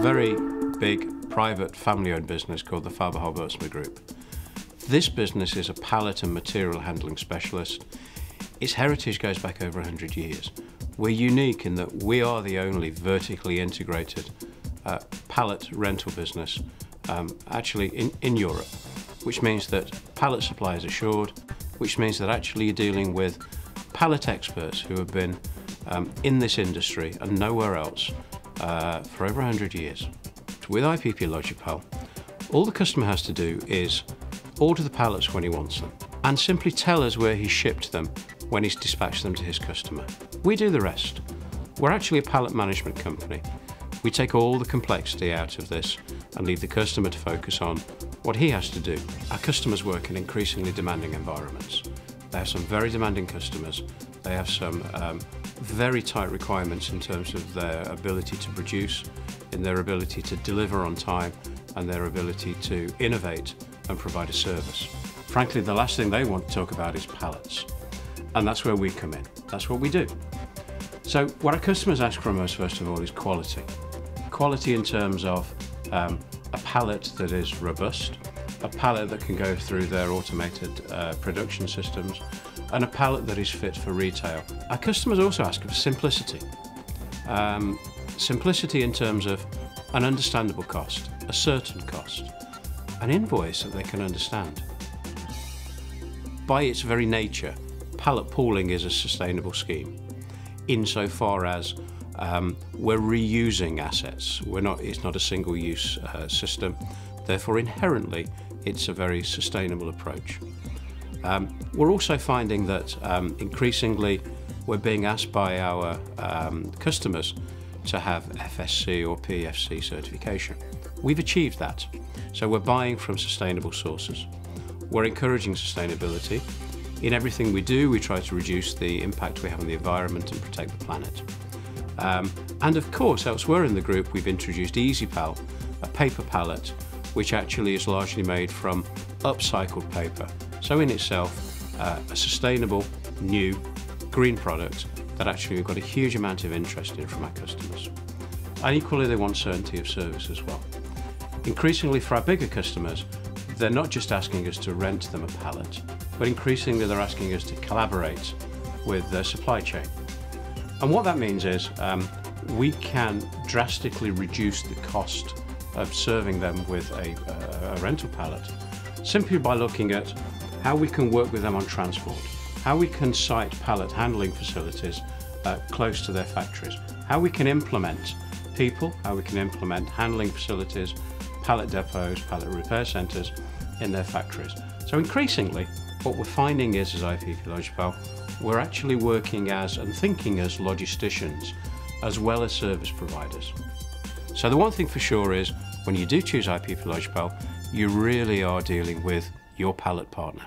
very big private family-owned business called the Faber-Harbottsma Group. This business is a pallet and material handling specialist. Its heritage goes back over 100 years. We're unique in that we are the only vertically integrated pallet rental business actually in Europe, which means that pallet supply is assured, which means that actually you're dealing with pallet experts who have been in this industry and nowhere else for over 100 years. With IPP Logipal, all the customer has to do is order the pallets when he wants them and simply tell us where he shipped them when he's dispatched them to his customer. We do the rest. We're actually a pallet management company. We take all the complexity out of this and leave the customer to focus on what he has to do. Our customers work in increasingly demanding environments. They have some very demanding customers. They have some very tight requirements in terms of their ability to produce, in their ability to deliver on time, and their ability to innovate and provide a service. Frankly, the last thing they want to talk about is pallets. And that's where we come in. That's what we do. So what our customers ask from us, first of all, is quality. Quality in terms of a pallet that is robust, a pallet that can go through their automated production systems, and a pallet that is fit for retail. Our customers also ask for simplicity. Simplicity in terms of an understandable cost, a certain cost, an invoice that they can understand. By its very nature, pallet pooling is a sustainable scheme insofar as we're reusing assets. It's not a single-use system, therefore inherently it's a very sustainable approach. We're also finding that increasingly we're being asked by our customers to have FSC or PEFC certification. We've achieved that, so we're buying from sustainable sources. We're encouraging sustainability. In everything we do, we try to reduce the impact we have on the environment and protect the planet. And of course, elsewhere in the group, we've introduced EasyPal, a paper pallet, which actually is largely made from upcycled paper. So in itself, a sustainable, new, green product that actually we've got a huge amount of interest in from our customers. And equally, they want certainty of service as well. Increasingly for our bigger customers, they're not just asking us to rent them a pallet, but increasingly they're asking us to collaborate with their supply chain. And what that means is we can drastically reduce the cost of serving them with a rental pallet simply by looking at how we can work with them on transport, how we can site pallet handling facilities close to their factories, how we can implement people, how we can implement handling facilities, pallet depots, pallet repair centres in their factories. So increasingly, what we're finding is, as IPP Logipal, we're actually working as and thinking as logisticians as well as service providers. So the one thing for sure is, when you do choose IPP Logipal, you really are dealing with your pallet partner.